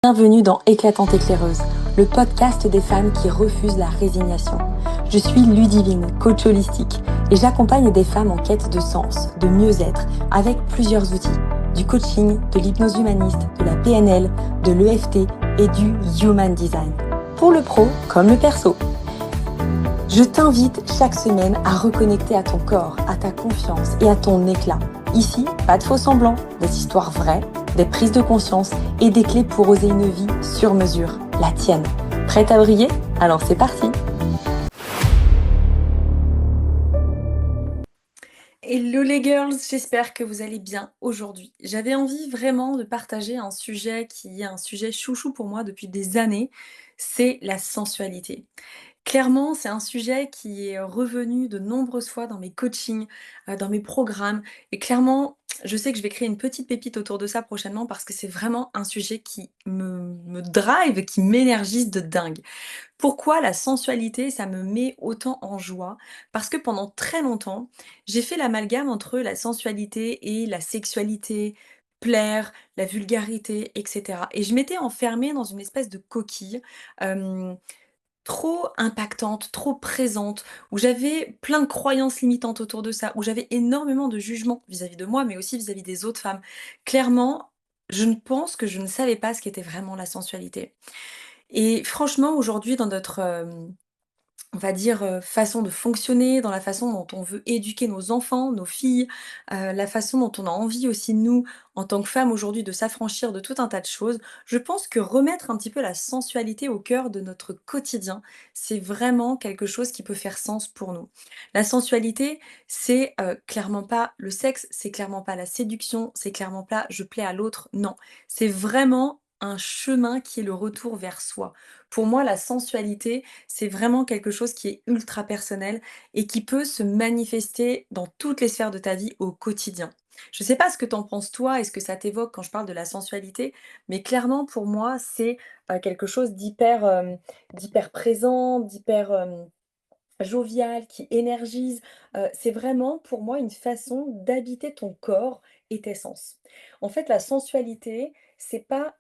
Bienvenue dans Éclatante éclaireuse, le podcast des femmes qui refusent la résignation. Je suis Ludivine, coach holistique, et j'accompagne des femmes en quête de sens, de mieux-être, avec plusieurs outils. Du coaching, de l'hypnose humaniste, de la PNL, de l'EFT et du Human Design. Pour le pro comme le perso. Je t'invite chaque semaine à reconnecter à ton corps, à ta confiance et à ton éclat. Ici, pas de faux semblants, des histoires vraies, des prises de conscience et des clés pour oser une vie sur mesure, la tienne. Prête à briller? Alors c'est parti! Hello les girls, j'espère que vous allez bien aujourd'hui. J'avais envie vraiment de partager un sujet qui est un sujet chouchou pour moi depuis des années, c'est la sensualité. Clairement, c'est un sujet qui est revenu de nombreuses fois dans mes coachings, dans mes programmes et clairement, je sais que je vais créer une petite pépite autour de ça prochainement parce que c'est vraiment un sujet qui me drive, qui m'énergise de dingue. Pourquoi la sensualité, ça me met autant en joie? Parce que pendant très longtemps, j'ai fait l'amalgame entre la sensualité et la sexualité, plaire, la vulgarité et cetera et je m'étais enfermée dans une espèce de coquille, hem trop impactante, trop présente, où j'avais plein de croyances limitantes autour de ça, où j'avais énormément de jugements vis-à-vis de moi, mais aussi vis-à-vis des autres femmes. Clairement, je ne pense que je ne savais pas ce qu'était vraiment la sensualité. Et franchement, aujourd'hui, dans notre, on va dire, façon de fonctionner, dans la façon dont on veut éduquer nos enfants, nos filles, la façon dont on a envie aussi nous, en tant que femmes aujourd'hui, de s'affranchir de tout un tas de choses. Je pense que remettre un petit peu la sensualité au cœur de notre quotidien, c'est vraiment quelque chose qui peut faire sens pour nous. La sensualité, c'est, clairement pas le sexe, c'est clairement pas la séduction, c'est clairement pas je plais à l'autre, non. C'est vraiment un chemin qui est le retour vers soi. Pour moi, la sensualité, c'est vraiment quelque chose qui est ultra personnel et qui peut se manifester dans toutes les sphères de ta vie au quotidien. Je sais pas ce que t'en penses toi et ce que ça t'évoque quand je parle de la sensualité, mais clairement pour moi c'est quelque chose d'hyper d'hyper présent, d'hyper jovial, qui énergise. C'est vraiment pour moi une façon d'habiter ton corps et tes sens. En fait, la sensualité, c'est pas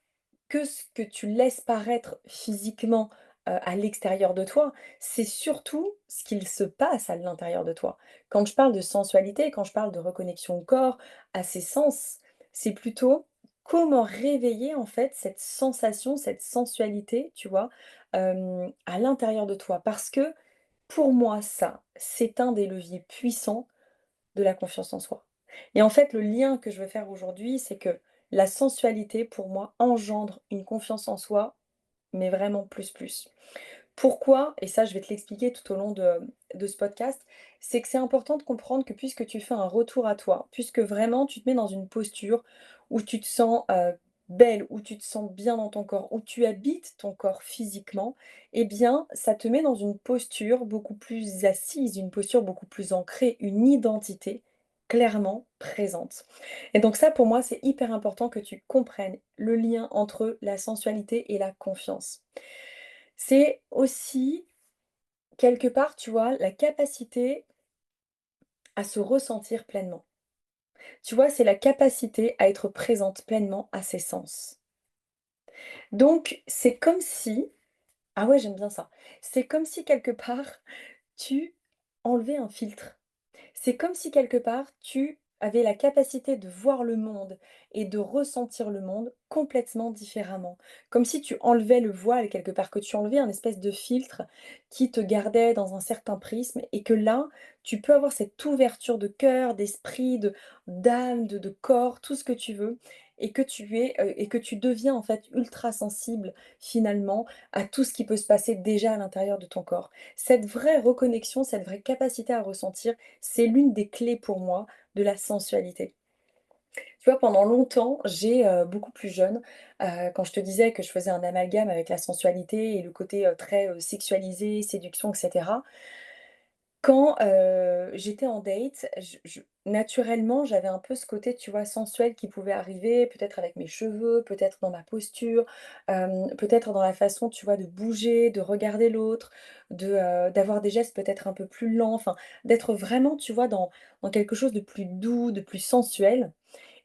que ce que tu laisses paraître physiquement, à l'extérieur de toi, c'est surtout ce qu'il se passe à l'intérieur de toi. Quand je parle de sensualité, quand je parle de reconnexion au corps, à ses sens, c'est plutôt comment réveiller en fait cette sensation, cette sensualité, tu vois? À l'intérieur de toi. Parce que pour moi, ça, c'est un des leviers puissants de la confiance en soi. Et en fait, le lien que je veux faire aujourd'hui, c'est que la sensualité, pour moi, engendre une confiance en soi, mais vraiment plus, plus. Pourquoi? Et ça, je vais te l'expliquer tout au long de ce podcast, c'est que c'est important de comprendre que puisque tu fais un retour à toi, puisque vraiment tu te mets dans une posture où tu te sens belle, où tu te sens bien dans ton corps, où tu habites ton corps physiquement, eh bien, ça te met dans une posture beaucoup plus assise, une posture beaucoup plus ancrée, une identité clairement présente. Et donc ça, pour moi, c'est hyper important que tu comprennes le lien entre la sensualité et la confiance. C'est aussi, quelque part, tu vois, la capacité à se ressentir pleinement. Tu vois, c'est la capacité à être présente pleinement à ses sens. Donc, c'est comme si ah ouais, j'aime bien ça. C'est comme si quelque part, tu enlevais un filtre. C'est comme si quelque part, tu avais la capacité de voir le monde et de ressentir le monde complètement différemment. Comme si tu enlevais le voile quelque part, que tu enlevais un espèce de filtre qui te gardait dans un certain prisme et que là, tu peux avoir cette ouverture de cœur, d'esprit, d'âme, de corps, tout ce que tu veux et que tu es et que tu deviens en fait ultra sensible finalement à tout ce qui peut se passer déjà à l'intérieur de ton corps. Cette vraie reconnexion, cette vraie capacité à ressentir, c'est l'une des clés pour moi de la sensualité. Tu vois, pendant longtemps, j'ai, beaucoup plus jeune, quand je te disais que je faisais un amalgame avec la sensualité et le côté, très, sexualisé, séduction et cetera. Quand, j'étais en date, je naturellement, j'avais un peu ce côté, tu vois, sensuel qui pouvait arriver, peut-être avec mes cheveux, peut-être dans ma posture, peut-être dans la façon, tu vois, de bouger, de regarder l'autre, d'avoir des gestes peut-être un peu plus lents, enfin, d'être vraiment, tu vois, dans quelque chose de plus doux, de plus sensuel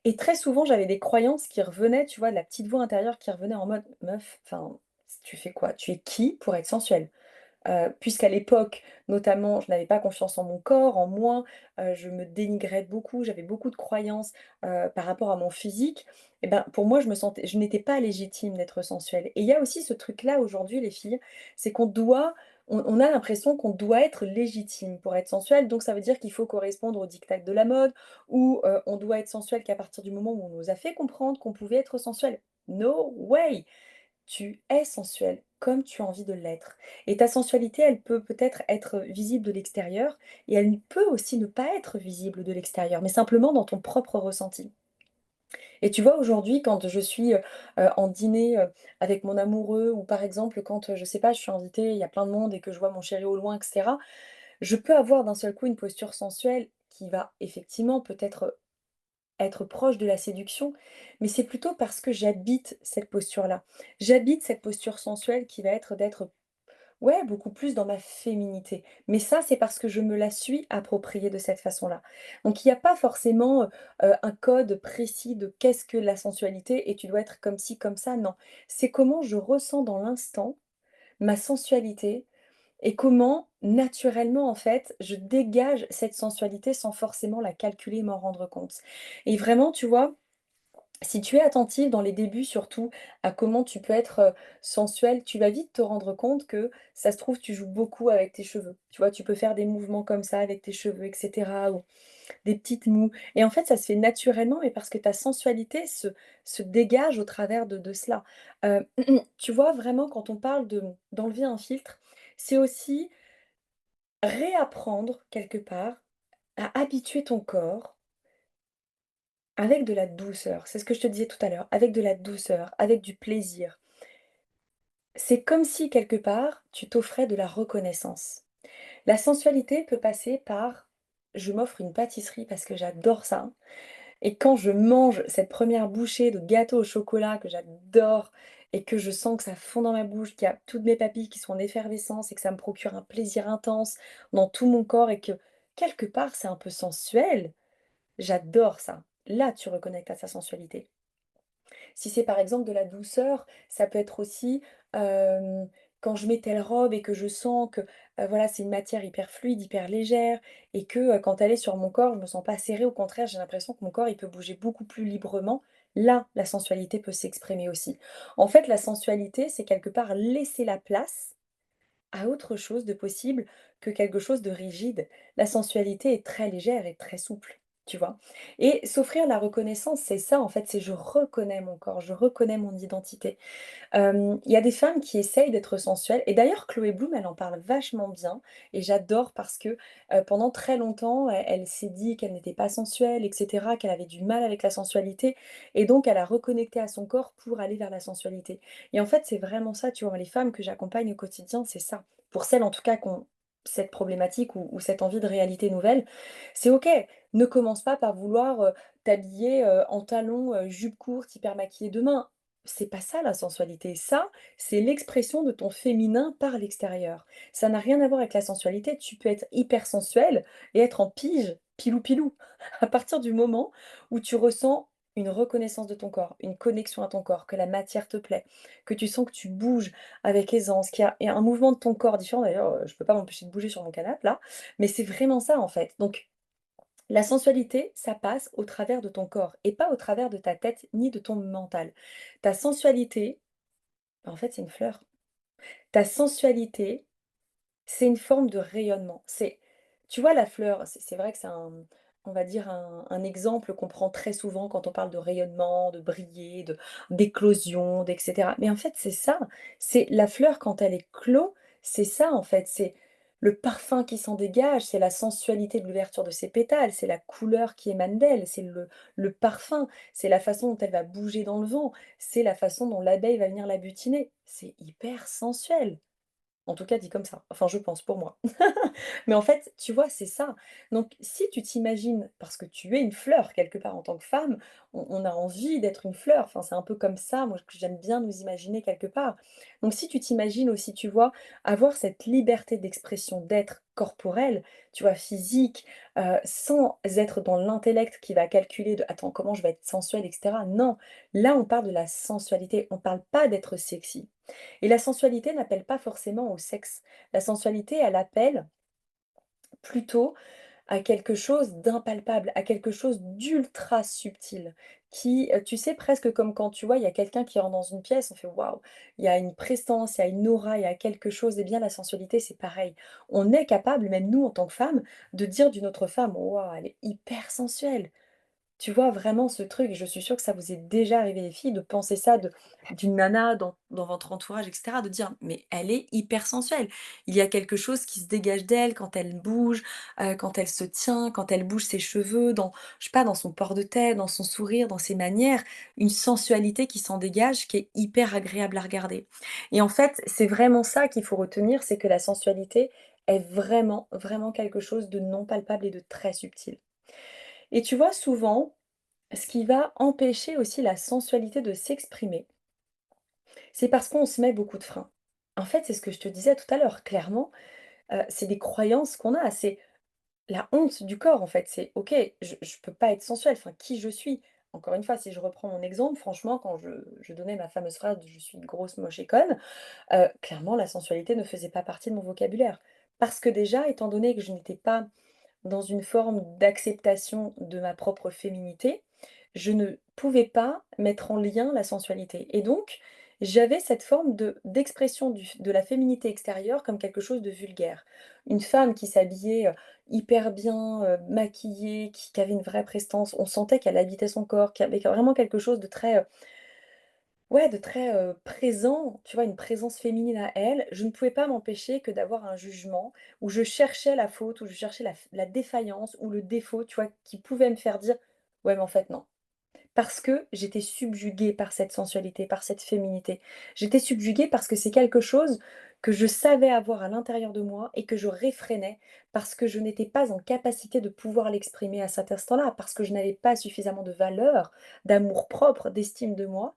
Et très souvent, j'avais des croyances qui revenaient, tu vois, de la petite voix intérieure qui revenait en mode: «Meuf, enfin, tu fais quoi? Tu es qui pour être sensuelle?» Puisqu'à l'époque, notamment, je n'avais pas confiance en mon corps, en moi, je me dénigrais beaucoup, j'avais beaucoup de croyances, par rapport à mon physique et ben, pour moi, je n'étais pas légitime d'être sensuelle et il y a aussi ce truc-là aujourd'hui, les filles, c'est qu'on a l'impression qu'on doit être légitime pour être sensuelle, donc ça veut dire qu'il faut correspondre aux diktats de la mode ou, on doit être sensuelle qu'à partir du moment où on nous a fait comprendre qu'on pouvait être sensuelle. No way! Tu es sensuel comme tu as envie de l'être. Et ta sensualité, elle peut peut-être être visible de l'extérieur et elle peut aussi ne pas être visible de l'extérieur, mais simplement dans ton propre ressenti. Et tu vois, aujourd'hui, quand je suis en dîner avec mon amoureux ou par exemple quand, je sais pas, je suis invitée, il y a plein de monde et que je vois mon chéri au loin, etc., je peux avoir d'un seul coup une posture sensuelle qui va effectivement peut-être être proche de la séduction, mais c'est plutôt parce que j'habite cette posture-là. J'habite cette posture sensuelle qui va être d'être, ouais, beaucoup plus dans ma féminité. Mais ça, c'est parce que je me la suis appropriée de cette façon-là. Donc il n'y a pas forcément, un code précis de qu'est-ce que la sensualité et tu dois être comme ci, comme ça, non. C'est comment je ressens dans l'instant ma sensualité et comment, naturellement, en fait, je dégage cette sensualité sans forcément la calculer et m'en rendre compte. Et vraiment, tu vois, si tu es attentive dans les débuts surtout à comment tu peux être, sensuelle, tu vas vite te rendre compte que ça se trouve, tu joues beaucoup avec tes cheveux. Tu vois, tu peux faire des mouvements comme ça avec tes cheveux et cetera ou des petites moues et en fait, ça se fait naturellement et parce que ta sensualité se dégage au travers de cela. Heu, tu vois, vraiment quand on parle d'enlever un filtre, c'est aussi réapprendre quelque part à habituer ton corps avec de la douceur. C'est ce que je te disais tout à l'heure, avec de la douceur, avec du plaisir. C'est comme si quelque part, tu t'offrais de la reconnaissance. La sensualité peut passer par: je m'offre une pâtisserie parce que j'adore ça et quand je mange cette première bouchée de gâteau au chocolat que j'adore et que je sens que ça fond dans ma bouche, qu'il y a toutes mes papilles qui sont en effervescence et que ça me procure un plaisir intense dans tout mon corps et que quelque part c'est un peu sensuel, j'adore ça. Là, tu reconnectes à sa sensualité. Si c'est par exemple de la douceur, ça peut être aussi, quand je mets telle robe et que je sens que, voilà, c'est une matière hyper fluide, hyper légère et que, quand elle est sur mon corps, je me sens pas serrée, au contraire, j'ai l'impression que mon corps, il peut bouger beaucoup plus librement. Là, la sensualité peut s'exprimer aussi. En fait, la sensualité, c'est quelque part laisser la place à autre chose de possible que quelque chose de rigide. La sensualité est très légère et très souple, tu vois? Et s'offrir la reconnaissance, c'est ça en fait, c'est je reconnais mon corps, je reconnais mon identité. Il y a des femmes qui essayent d'être sensuelles et d'ailleurs Chloé Bloom, elle en parle vachement bien et j'adore parce que, pendant très longtemps, elle s'est dit qu'elle n'était pas sensuelle et cetera, qu'elle avait du mal avec la sensualité et donc elle a reconnecté à son corps pour aller vers la sensualité et en fait, c'est vraiment ça, tu vois? Les femmes que j'accompagne au quotidien, c'est ça. Pour celles en tout cas qui ont cette problématique ou cette envie de réalité nouvelle, c'est OK. Ne commence pas par vouloir, t'habiller, en talons, jupe courte, hyper maquillée demain. C'est pas ça la sensualité. Ça, c'est l'expression de ton féminin par l'extérieur. Ça n'a rien à voir avec la sensualité. Tu peux être hyper sensuelle et être en pige, pilou pilou. À partir du moment où tu ressens une reconnaissance de ton corps, une connexion à ton corps, que la matière te plaît, que tu sens que tu bouges avec aisance, qu'il y a un mouvement de ton corps différent. D'ailleurs, je peux pas m'empêcher de bouger sur mon canapé là, mais c'est vraiment ça en fait. Donc la sensualité, ça passe au travers de ton corps et pas au travers de ta tête ni de ton mental. Ta sensualité, en fait, c'est une fleur. Ta sensualité, c'est une forme de rayonnement. C'est tu vois la fleur, c'est vrai que c'est un on va dire un exemple qu'on prend très souvent quand on parle de rayonnement, de briller, d'éclosion, d'et cetera. Mais en fait, c'est ça, c'est la fleur quand elle est clos, c'est ça en fait, c'est le parfum qui s'en dégage, c'est la sensualité de l'ouverture de ses pétales, c'est la couleur qui émane d'elle, c'est le parfum, c'est la façon dont elle va bouger dans le vent, c'est la façon dont l'abeille va venir la butiner. C'est hyper sensuel. En tout cas dit comme ça. Enfin, je pense pour moi. Mais en fait, tu vois, c'est ça. Donc si tu t'imagines, parce que tu es une fleur quelque part en tant que femme, on a envie d'être une fleur. Enfin, c'est un peu comme ça, moi, que j'aime bien nous imaginer quelque part. Donc si tu t'imagines aussi, tu vois, avoir cette liberté d'expression, d'être corporelle, tu vois, physique, sans être dans l'intellect qui va calculer de: «Attends, comment je vais être sensuelle?» et cetera. Non, là, on parle de la sensualité, on parle pas d'être sexy. Et la sensualité n'appelle pas forcément au sexe. La sensualité, elle appelle plutôt à quelque chose d'impalpable, à quelque chose d'ultra subtil qui, tu sais, presque comme quand tu vois, il y a quelqu'un qui rentre dans une pièce, on fait: «Waouh!» Il y a une prestance, il y a une aura, il y a quelque chose et bien la sensualité, c'est pareil. On est capable, même nous en tant que femmes, de dire d'une autre femme: «Waouh, elle est hyper sensuelle». Tu vois vraiment ce truc, et je suis sûre que ça vous est déjà arrivé les filles de penser ça de d'une nana dans votre entourage et cetera, de dire: «Mais elle est hyper sensuelle». Il y a quelque chose qui se dégage d'elle quand elle bouge, quand elle se tient, quand elle bouge ses cheveux, dans je sais pas, dans son port de tête, dans son sourire, dans ses manières, une sensualité qui s'en dégage, qui est hyper agréable à regarder. Et en fait, c'est vraiment ça qu'il faut retenir, c'est que la sensualité est vraiment, vraiment quelque chose de non palpable et de très subtil. Et tu vois souvent ce qui va empêcher aussi la sensualité de s'exprimer, c'est parce qu'on se met beaucoup de freins. En fait, c'est ce que je te disais tout à l'heure, clairement, c'est des croyances qu'on a, c'est la honte du corps, en fait. C'est: «OK, je peux pas être sensuelle, enfin, qui je suis?» Encore une fois, si je reprends mon exemple, franchement, quand je donnais ma fameuse phrase de: «Je suis grosse, moche et conne», clairement, la sensualité ne faisait pas partie de mon vocabulaire. Parce que déjà, étant donné que je n'étais pas dans une forme d'acceptation de ma propre féminité, je ne pouvais pas mettre en lien la sensualité et donc j'avais cette forme d'expression de la féminité extérieure comme quelque chose de vulgaire. Une femme qui s'habillait, hyper bien, maquillée, qui avait une vraie prestance, on sentait qu'elle habitait son corps, qu'il y avait vraiment quelque chose de très, ouais, de très, présent, tu vois? Une présence féminine à elle. Je ne pouvais pas m'empêcher que d'avoir un jugement où je cherchais la faute, où je cherchais la défaillance ou le défaut, tu vois? Qui pouvait me faire dire: «Ouais, mais en fait, non». Parce que j'étais subjuguée par cette sensualité, par cette féminité. J'étais subjuguée parce que c'est quelque chose que je savais avoir à l'intérieur de moi et que je réfrénais parce que je n'étais pas en capacité de pouvoir l'exprimer à cet instant-là, parce que je n'avais pas suffisamment de valeur, d'amour-propre, d'estime de moi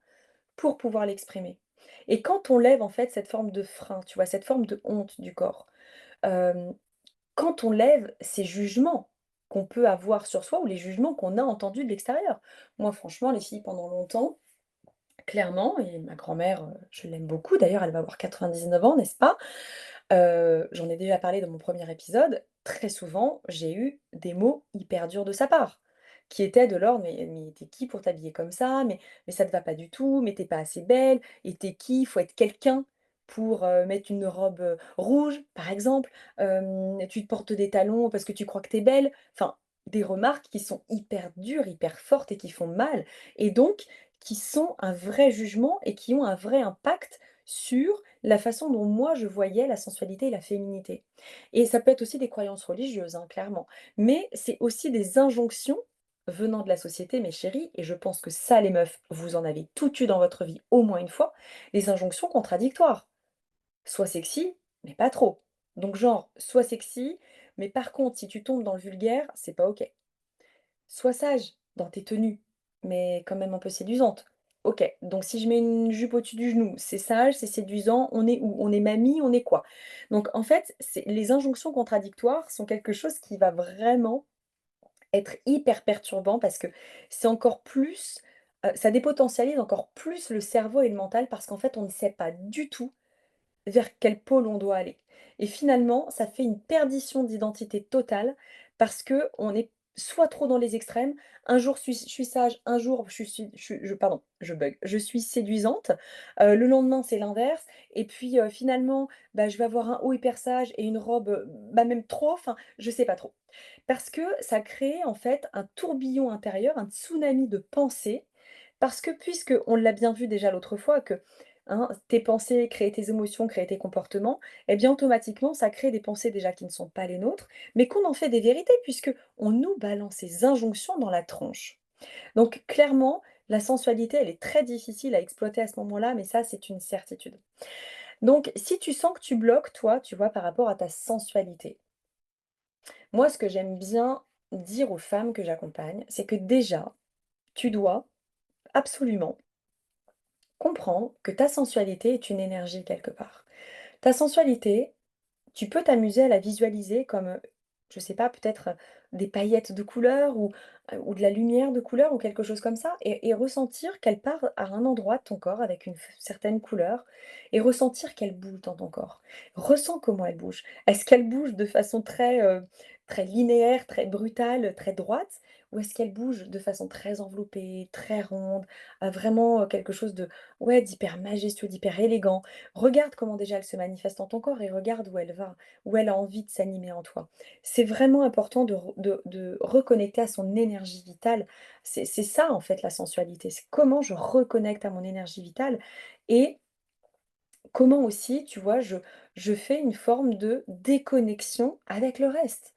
pour pouvoir l'exprimer. Et quand on lève en fait cette forme de frein, tu vois, cette forme de honte du corps, hem, quand on lève ces jugements qu'on peut avoir sur soi ou les jugements qu'on a entendus de l'extérieur. Moi franchement les filles pendant longtemps, clairement, et ma grand-mère, je l'aime beaucoup d'ailleurs, elle va avoir 99 ans, n'est-ce pas? J'en ai déjà parlé dans mon premier épisode, très souvent, j'ai eu des mots hyper durs de sa part, qui étaient de l'ordre: «Mais tu qui pour t'habiller comme ça? Mais ça te va pas du tout, mais t'es pas assez belle et tu qui? Faut être quelqu'un pour, mettre une robe, rouge», par exemple. «Tu te portes des talons parce que tu crois que t'es belle». Enfin, des remarques qui sont hyper dures, hyper fortes et qui font mal et donc qui sont un vrai jugement et qui ont un vrai impact sur la façon dont moi je voyais la sensualité et la féminité. Et ça peut être aussi des croyances religieuses, hein, clairement. Mais c'est aussi des injonctions venant de la société, mes chéris, et je pense que ça, les meufs, vous en avez toutes eu dans votre vie au moins une fois, les injonctions contradictoires. Sois sexy, mais pas trop. Donc genre, sois sexy, mais par contre, si tu tombes dans le vulgaire, c'est pas OK. Sois sage dans tes tenues, mais quand même un peu séduisante. OK, donc si je mets une jupe au-dessus du genou, c'est sage, c'est séduisant, on est où? On est mamie, on est quoi? Donc en fait, c'est les injonctions contradictoires sont quelque chose qui va vraiment être hyper perturbant parce que c'est encore plus, ça dépotentialise encore plus le cerveau et le mental parce qu'en fait, on ne sait pas du tout vers quel pôle on doit aller. Et finalement, ça fait une perdition d'identité totale parce que on est soit trop dans les extrêmes. Un jour je suis sage, un jour je pardon, je bug, je suis séduisante, le lendemain c'est l'inverse et puis, finalement, bah, je vais avoir un haut hyper sage et une robe, bah, même trop, enfin, je sais pas trop. Parce que ça crée en fait un tourbillon intérieur, un tsunami de pensées, parce que puisque on l'a bien vu déjà l'autre fois que, hein, tes pensées créent tes émotions, créent tes comportements, et bien automatiquement ça crée des pensées déjà qui ne sont pas les nôtres, mais qu'on en fait des vérités puisque on nous balance ces injonctions dans la tronche. Donc clairement, la sensualité, elle est très difficile à exploiter à ce moment-là, mais ça c'est une certitude. Donc si tu sens que tu bloques, toi, tu vois, par rapport à ta sensualité, moi, ce que j'aime bien dire aux femmes que j'accompagne, c'est que déjà, tu dois absolument comprendre que ta sensualité est une énergie quelque part. Ta sensualité, tu peux t'amuser à la visualiser comme, je sais pas, peut-être, des paillettes de couleurs ou de la lumière de couleur ou quelque chose comme ça et ressentir qu'elle part à un endroit de ton corps avec une certaine couleur et ressentir qu'elle bouge dans ton corps. Ressens comment elle bouge. Est-ce qu'elle bouge de façon très, très linéaire, très brutale, très droite? Ou est-ce qu'elle bouge de façon très enveloppée, très ronde, vraiment, quelque chose de ouais, d'hyper majestueux, d'hyper élégant? Regarde comment déjà elle se manifeste dans ton corps et regarde où elle va, où elle a envie de s'animer en toi. C'est vraiment important de reconnecter à son énergie vitale. C'est ça en fait la sensualité, c'est comment je reconnecte à mon énergie vitale et comment aussi, tu vois, je fais une forme de déconnexion avec le reste.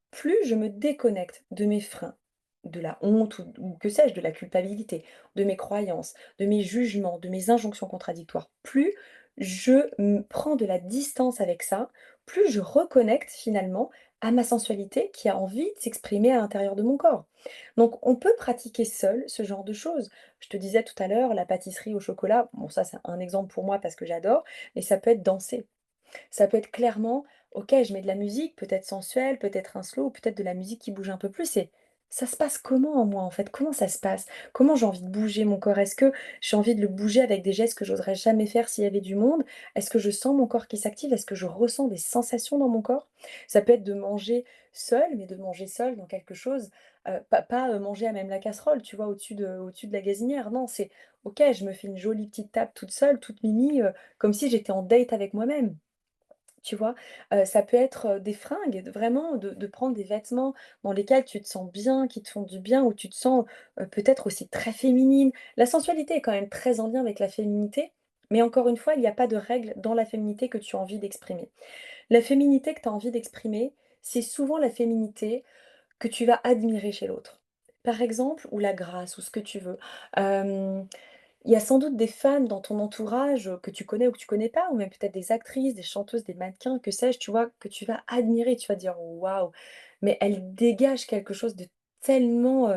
Plus je me déconnecte de mes freins, de la honte ou que sais-je, de la culpabilité, de mes croyances, de mes jugements, de mes injonctions contradictoires, plus je prends de la distance avec ça, plus je reconnecte finalement à ma sensualité qui a envie de s'exprimer à l'intérieur de mon corps. Donc on peut pratiquer seul ce genre de choses. Je te disais tout à l'heure, la pâtisserie au chocolat, bon ça c'est un exemple pour moi parce que j'adore, mais ça peut être danser. Ça peut être clairement, OK, je mets de la musique, peut-être sensuelle, peut-être un slow, peut-être de la musique qui bouge un peu plus et ça se passe comment en moi, en fait? Comment ça se passe? Comment j'ai envie de bouger mon corps? Est-ce que j'ai envie de le bouger avec des gestes que j'oserais jamais faire s'il y avait du monde? Est-ce que je sens mon corps qui s'active? Est-ce que je ressens des sensations dans mon corps? Ça peut être de manger seul, mais de manger seul dans quelque chose, pas, manger à même la casserole, tu vois, au-dessus de la gazinière. Non, c'est OK, je me fais une jolie petite table toute seule, toute mimi, comme si j'étais en date avec moi-même. Tu vois? Ça peut être, des fringues, vraiment de prendre des vêtements dans lesquels tu te sens bien, qui te font du bien, où tu te sens, peut-être aussi très féminine. La sensualité est quand même très en lien avec la féminité, mais encore une fois, il n'y a pas de règle dans la féminité que tu as envie d'exprimer. La féminité que tu as envie d'exprimer, c'est souvent la féminité que tu vas admirer chez l'autre. Par exemple, ou la grâce ou ce que tu veux. Il y a sans doute des femmes dans ton entourage, que tu connais ou que tu connais pas, ou même peut-être des actrices, des chanteuses, des mannequins, que sais-je, tu vois? Que tu vas admirer, tu vas dire: «Waouh, mais elle dégage quelque chose tellement,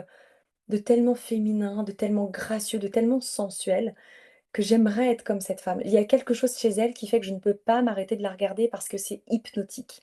de tellement féminin, de tellement gracieux, de tellement sensuel». Que j'aimerais être comme cette femme. Il y a quelque chose chez elle qui fait que je ne peux pas m'arrêter de la regarder parce que c'est hypnotique.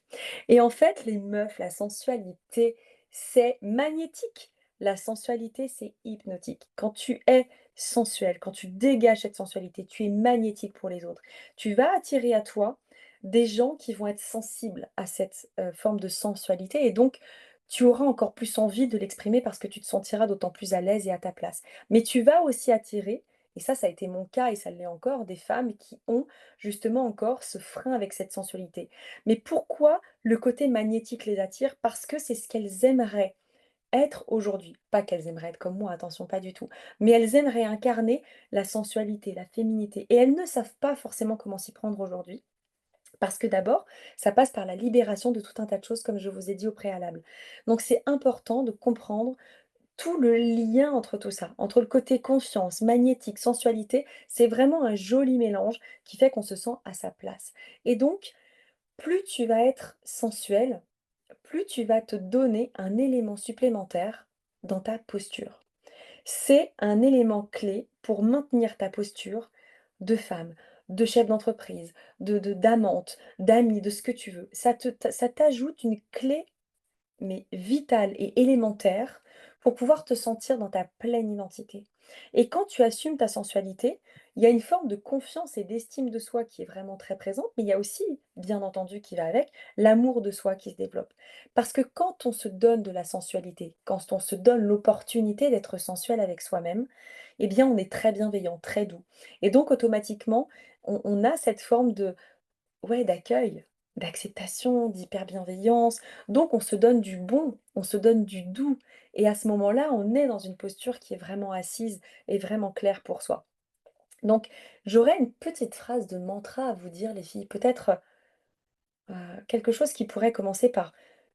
Et en fait, les meufs, la sensualité, c'est magnétique. La sensualité, c'est hypnotique. Quand tu es sensuel, quand tu dégages cette sensualité, tu es magnétique pour les autres. Tu vas attirer à toi des gens qui vont être sensibles à cette forme de sensualité et donc tu auras encore plus envie de l'exprimer parce que tu te sentiras d'autant plus à l'aise et à ta place. Mais tu vas aussi attirer et ça a été mon cas et ça l'est encore, des femmes qui ont justement encore ce frein avec cette sensualité. Mais pourquoi le côté magnétique les attire? Parce que c'est ce qu'elles aimeraient être aujourd'hui. Pas qu'elles aimeraient être comme moi, attention, pas du tout. Mais elles aimeraient incarner la sensualité, la féminité. Et elles ne savent pas forcément comment s'y prendre aujourd'hui. Parce que d'abord, ça passe par la libération de tout un tas de choses, comme je vous ai dit au préalable. Donc c'est important de comprendre tout le lien entre tout ça, entre le côté confiance, magnétique, sensualité, c'est vraiment un joli mélange qui fait qu'on se sent à sa place. Et donc, plus tu vas être sensuel, plus tu vas te donner un élément supplémentaire dans ta posture. C'est un élément clé pour maintenir ta posture de femme, de chef d'entreprise, d'amante, d'amie, de ce que tu veux. Ça t'ajoute une clé mais vitale et élémentaire pour pouvoir te sentir dans ta pleine identité. Et quand tu assumes ta sensualité, il y a une forme de confiance et d'estime de soi qui est vraiment très présente, mais il y a aussi, bien entendu, qui va avec, l'amour de soi qui se développe. Parce que quand on se donne de la sensualité, quand on se donne l'opportunité d'être sensuel avec soi-même, eh bien, on est très bienveillant, très doux. Et donc, automatiquement, on a cette forme de, ouais, d'accueil, d'acceptation, d'hyper-bienveillance. Donc on se donne du bon, on se donne du doux et à ce moment-là, on est dans une posture qui est vraiment assise et vraiment claire pour soi. Donc j'aurais une petite phrase de mantra à vous dire les filles, peut-être, quelque chose qui pourrait commencer par: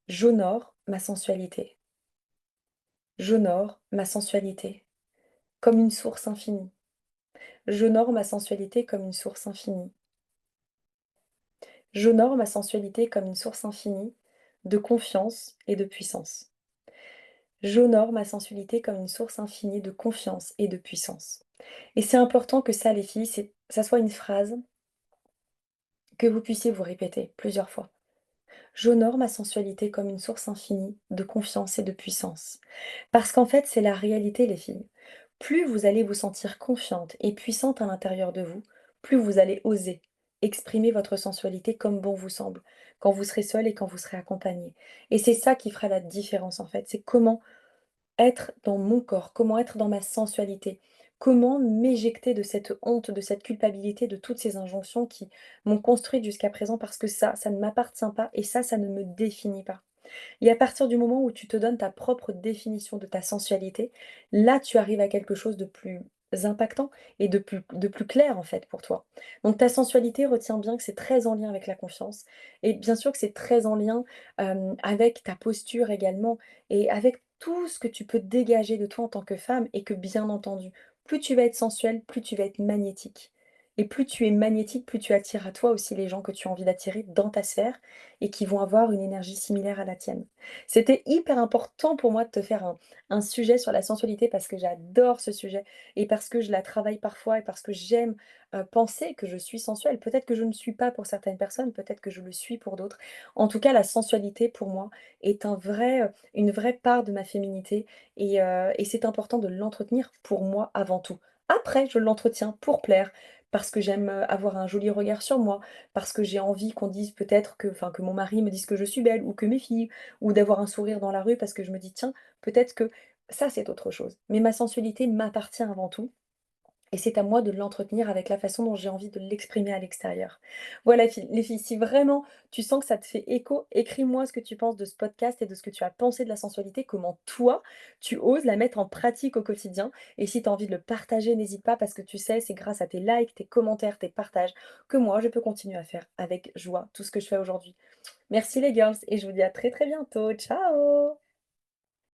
«J'honore ma sensualité. J'honore ma sensualité comme une source infinie. J'honore ma sensualité comme une source infinie. J'honore ma sensualité comme une source infinie de confiance et de puissance. J'honore ma sensualité comme une source infinie de confiance et de puissance. Et c'est important que ça, les filles, ça soit une phrase que vous puissiez vous répéter plusieurs fois. J'honore ma sensualité comme une source infinie de confiance et de puissance. Parce qu'en fait, c'est la réalité, les filles. Plus vous allez vous sentir confiante et puissante à l'intérieur de vous, plus vous allez oser exprimer votre sensualité comme bon vous semble, quand vous serez seule et quand vous serez accompagnée. Et c'est ça qui fera la différence, en fait. C'est comment être dans mon corps, comment être dans ma sensualité, comment m'éjecter de cette honte, de cette culpabilité, de toutes ces injonctions qui m'ont construite jusqu'à présent parce que ça ne m'appartient pas et ça ne me définit pas. Et à partir du moment où tu te donnes ta propre définition de ta sensualité, là, tu arrives à quelque chose de plus impactant et de plus clair en fait pour toi. Donc ta sensualité, retiens bien que c'est très en lien avec la confiance et bien sûr que c'est très en lien avec ta posture également et avec tout ce que tu peux dégager de toi en tant que femme et que bien entendu, plus tu vas être sensuelle, plus tu vas être magnétique. Et plus tu es magnétique, plus tu attires à toi aussi les gens que tu as envie d'attirer dans ta sphère et qui vont avoir une énergie similaire à la tienne. C'était hyper important pour moi de te faire un sujet sur la sensualité parce que j'adore ce sujet et parce que je la travaille parfois et parce que j'aime penser que je suis sensuelle. Peut-être que je ne suis pas pour certaines personnes, peut-être que je le suis pour d'autres. En tout cas, la sensualité pour moi est une vraie part de ma féminité et c'est important de l'entretenir pour moi avant tout. Après, je l'entretiens pour plaire, parce que j'aime avoir un joli regard sur moi, parce que j'ai envie qu'on dise peut-être que mon mari me dise que je suis belle ou que mes filles, ou d'avoir un sourire dans la rue parce que je me dis: «Tiens, peut-être que ça, c'est autre chose». Mais ma sensualité m'appartient avant tout et c'est à moi de l'entretenir avec la façon dont j'ai envie de l'exprimer à l'extérieur. Voilà les filles, si vraiment tu sens que ça te fait écho, écris-moi ce que tu penses de ce podcast et de ce que tu as pensé de la sensualité, comment toi, tu oses la mettre en pratique au quotidien et si tu as envie de le partager, n'hésite pas parce que tu sais, c'est grâce à tes likes, tes commentaires, tes partages que moi, je peux continuer à faire avec joie tout ce que je fais aujourd'hui. Merci les girls et je vous dis à très, très bientôt. Ciao!